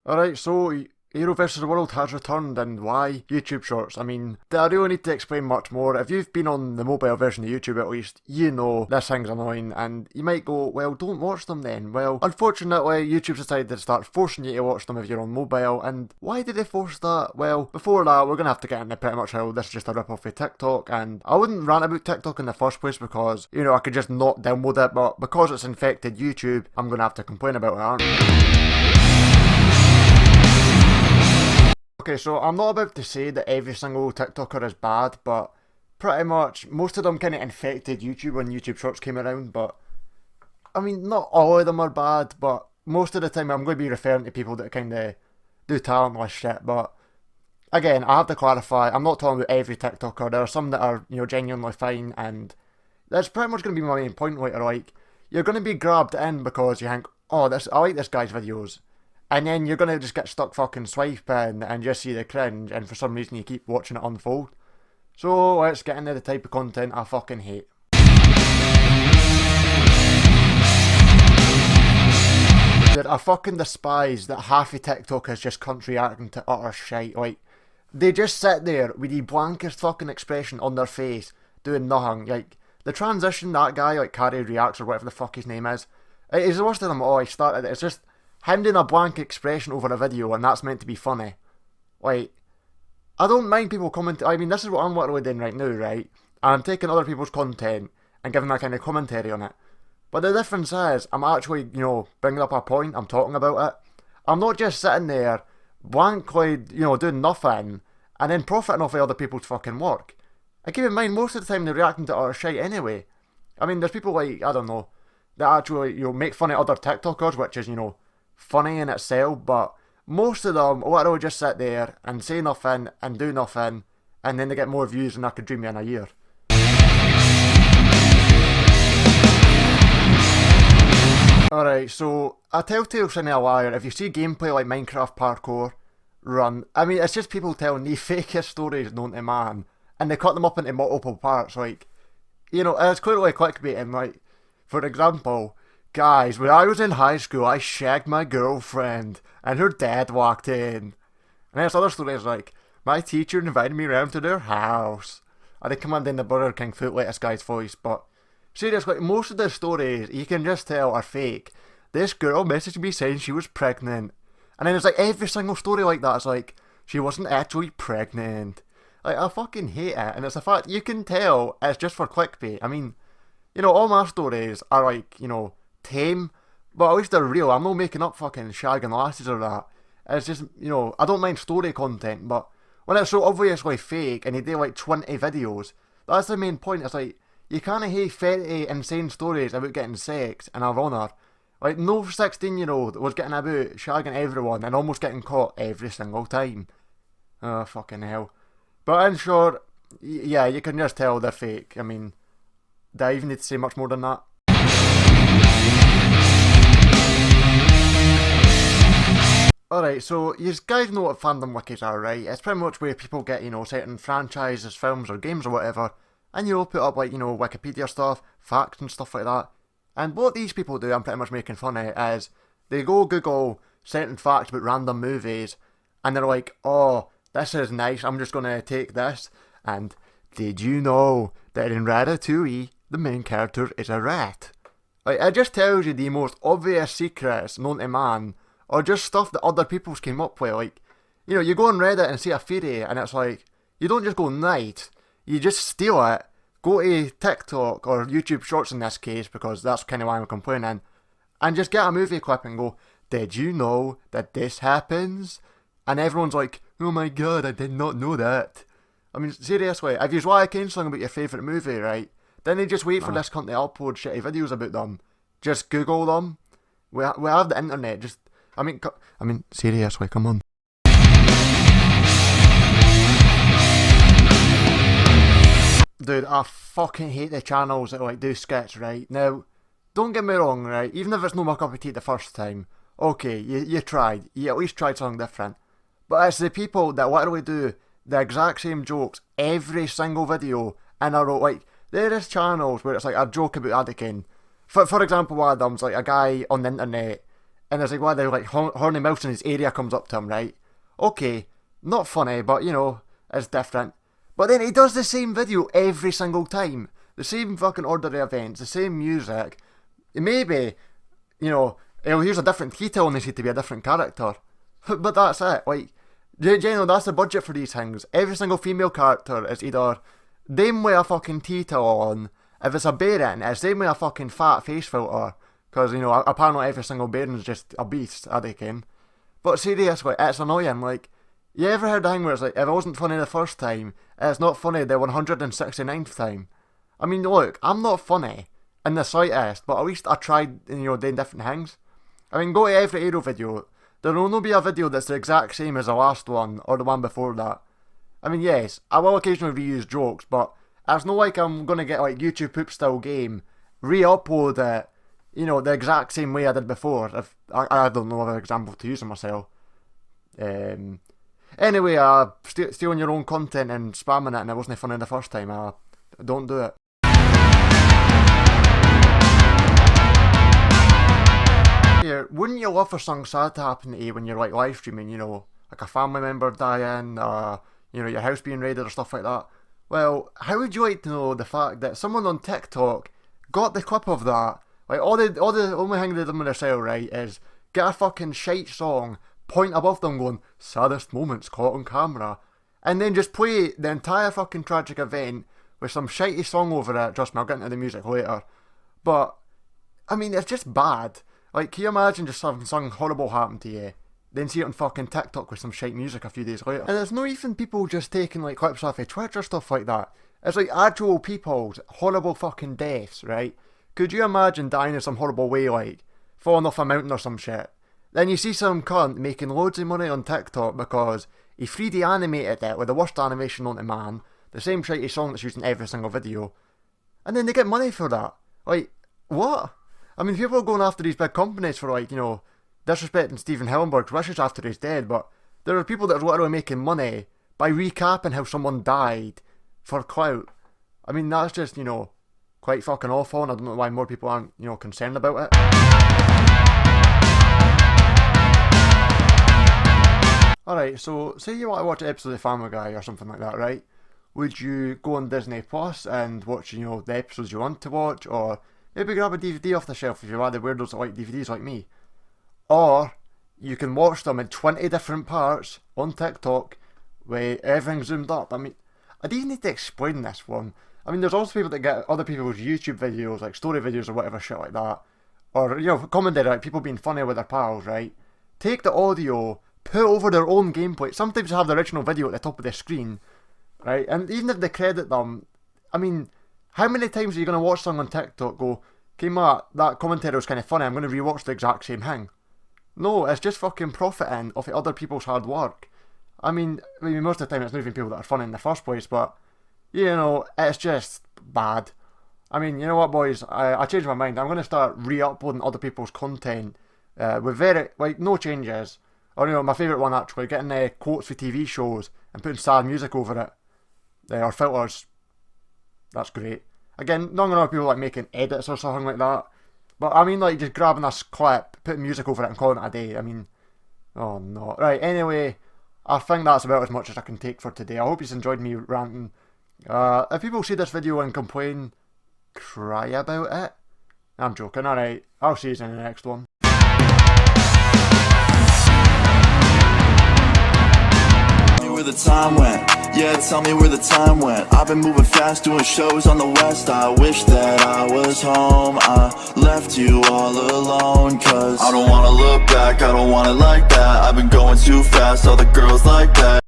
Alright, so Aero versus the World has returned, and why YouTube Shorts? I mean, do I really need to explain much more? If you've been on the mobile version of YouTube at least, you know this thing's annoying, and you might go, well, don't watch them then. Well, unfortunately, YouTube's decided to start forcing you to watch them if you're on mobile, and why did they force that? Well, before that, we're gonna have to get into pretty much how this is just a rip-off of TikTok, and I wouldn't rant about TikTok in the first place because, you know, I could just not download it, but because it's infected YouTube, I'm gonna have to complain about it, aren't I? Okay, so I'm not about to say that every single TikToker is bad, but pretty much most of them kind of infected YouTube when YouTube Shorts came around, but I mean, not all of them are bad, but most of the time I'm going to be referring to people that kind of do talentless shit, but again, I have to clarify, I'm not talking about every TikToker. There are some that are, you know, genuinely fine, and that's pretty much going to be my main point later. Like, you're going to be grabbed in because you think, oh, I like this guy's videos, and then you're going to just get stuck fucking swiping and just see the cringe, and for some reason you keep watching it unfold. So let's get into the type of content I fucking hate. Dude, I fucking despise that half of TikTok is just country acting to utter shite. Like, they just sit there with the blankest fucking expression on their face, doing nothing. Like, the transition that guy, like Carrie Reacts or whatever the fuck his name is, it is the worst of them all. He started it. It's just him doing a blank expression over a video, and that's meant to be funny. Like, I don't mind people commenting. I mean, this is what I'm literally doing right now, right? I'm taking other people's content and giving that kind of commentary on it. But the difference is, I'm actually, you know, bringing up a point, I'm talking about it. I'm not just sitting there, blankly, you know, doing nothing, and then profiting off of other people's fucking work. And keep in mind, most of the time they're reacting to our shit anyway. I mean, there's people like, I don't know, that actually, you know, make fun of other TikTokers, which is, you know, funny in itself, but most of them literally just sit there and say nothing and do nothing, and then they get more views than I could dream of in a year. Alright, so a telltale sign of a liar, if you see gameplay like Minecraft parkour, run. I mean, it's just people telling the fakest stories known to man, and they cut them up into multiple parts, like, you know, it's clearly clickbaiting. Like, for example, guys, when I was in high school, I shagged my girlfriend, and her dad walked in. And then there's other stories like, my teacher invited me around to their house. I did come in the Burger King foot like this guy's voice, but seriously, most of the stories you can just tell are fake. This girl messaged me saying she was pregnant. And then it's like every single story like that is like, she wasn't actually pregnant. Like, I fucking hate it. And it's the fact you can tell it's just for clickbait. I mean, you know, all my stories are like, you know, tame, but at least they're real. I'm not making up fucking shagging lasses or that. It's just, you know, I don't mind story content, but when it's so obviously fake and you do like 20 videos, that's the main point. It's like, you can't hate 30 insane stories about getting sex in a runner. Like, no 16-year-old was getting about shagging everyone and almost getting caught every single time. Oh, fucking hell. But in short, yeah, you can just tell they're fake. I mean, do I even need to say much more than that? Alright, so you guys know what fandom wikis are, right? It's pretty much where people get, you know, certain franchises, films or games or whatever, and, you know, put up like, you know, Wikipedia stuff, facts and stuff like that. And what these people do, I'm pretty much making fun of, is they go Google certain facts about random movies, and they're like, oh, this is nice, I'm just gonna take this, and did you know that in Ratatouille, the main character is a rat? Like, it just tells you the most obvious secrets known to man, or just stuff that other people came up with. Like, you know, you go on Reddit and see a theory, and it's like, you don't just go night, you just steal it, go to TikTok or YouTube Shorts in this case, because that's kind of why I'm complaining, and just get a movie clip and go, did you know that this happens? And everyone's like, oh my god, I did not know that. I mean, seriously, if you want to something about your favourite movie, right, then you just wait for this cunt to upload shitty videos about them. Just Google them. We have the internet, just, I mean, seriously, come on. Dude, I fucking hate the channels that like do skits, right? Now, don't get me wrong, right? Even if it's not my cup of tea the first time, okay, you tried. You at least tried something different. But it's the people that literally do the exact same jokes every single video in a row. Like, there is channels where it's like a joke about Anakin. For example, one of them's like a guy on the internet, and there's like one of the like horny mouse in his area comes up to him, right? Okay, not funny, but you know, it's different. But then he does the same video every single time. The same fucking order of events, the same music. Maybe, you know, he'll use a different detail and they need to be a different character. But that's it. Like, generally, that's the budget for these things. Every single female character is either them with a fucking detail on. If it's a baron, it's them with a fucking fat face filter. Because, you know, apparently every single baron's just a beast, I reckon. But seriously, it's annoying. Like, you ever heard the thing where it's like, if it wasn't funny the first time, it's not funny the 169th time? I mean, look, I'm not funny in the slightest, but at least I tried, you know, doing different things. I mean, go to every Aero video. There will not be a video that's the exact same as the last one, or the one before that. I mean, yes, I will occasionally reuse jokes, but it's not like I'm gonna get, like, YouTube Poop Style Game, re-upload it, you know, the exact same way I did before. If I don't know other example to use of myself. Anyway, stealing your own content and spamming it and it wasn't funny the first time, don't do it. Yeah, wouldn't you love for something sad to happen to you when you're like live streaming, you know, like a family member dying, you know, your house being raided or stuff like that? Well, how would you like to know the fact that someone on TikTok got the clip of that? Like, all the only thing they did with themselves, right, is get a fucking shite song, point above them going, saddest moments caught on camera, and then just play the entire fucking tragic event with some shitey song over it. Trust me, I'll get into the music later. But, I mean, it's just bad. Like, can you imagine just having something horrible happen to you, then see it on fucking TikTok with some shite music a few days later? And it's not even people just taking, like, clips off of Twitch or stuff like that. It's like actual people's horrible fucking deaths, right? Could you imagine dying in some horrible way, like, falling off a mountain or some shit? Then you see some cunt making loads of money on TikTok because he 3D animated it with the worst animation known to man, the same shitey song that's used in every single video, and then they get money for that. Like, what? I mean, people are going after these big companies for, like, you know, disrespecting Stephen Hillenburg's wishes after he's dead, but there are people that are literally making money by recapping how someone died for clout. I mean, that's just, you know, quite fucking awful, and I don't know why more people aren't, you know, concerned about it. Alright, so say you want to watch an episode of Family Guy or something like that, right? Would you go on Disney Plus and watch, you know, the episodes you want to watch, or maybe grab a DVD off the shelf if you're one of the weirdos that like DVDs like me? Or you can watch them in 20 different parts on TikTok with everything zoomed up. I mean, I do need to explain this one. I mean, there's also people that get other people's YouTube videos, like story videos or whatever shit like that. Or, you know, commentary, like people being funny with their pals, right? Take the audio, put over their own gameplay. Sometimes they have the original video at the top of the screen, right? And even if they credit them, I mean, how many times are you going to watch someone on TikTok go, okay, Matt, that commentary was kind of funny, I'm going to rewatch the exact same thing? No, it's just fucking profiting off of other people's hard work. I mean, most of the time it's not even people that are funny in the first place, but, you know, it's just bad. I mean, you know what, boys, I changed my mind. I'm going to start re-uploading other people's content with very, like, no changes. Or, you know, my favourite one actually, getting quotes for TV shows and putting sad music over it. Or filters. That's great. Again, not gonna know people like making edits or something like that. But I mean, like, just grabbing this clip, putting music over it and calling it a day. I mean, oh no. Right, anyway, I think that's about as much as I can take for today. I hope you've enjoyed me ranting. If people see this video and complain, cry about it. I'm joking, alright. I'll see you in the next one. Where the time went, yeah, tell me where the time went. I've been moving fast, doing shows on the west. I wish that I was home, I left you all alone. Cause I don't wanna look back, I don't want it like that. I've been going too fast, all the girls like that.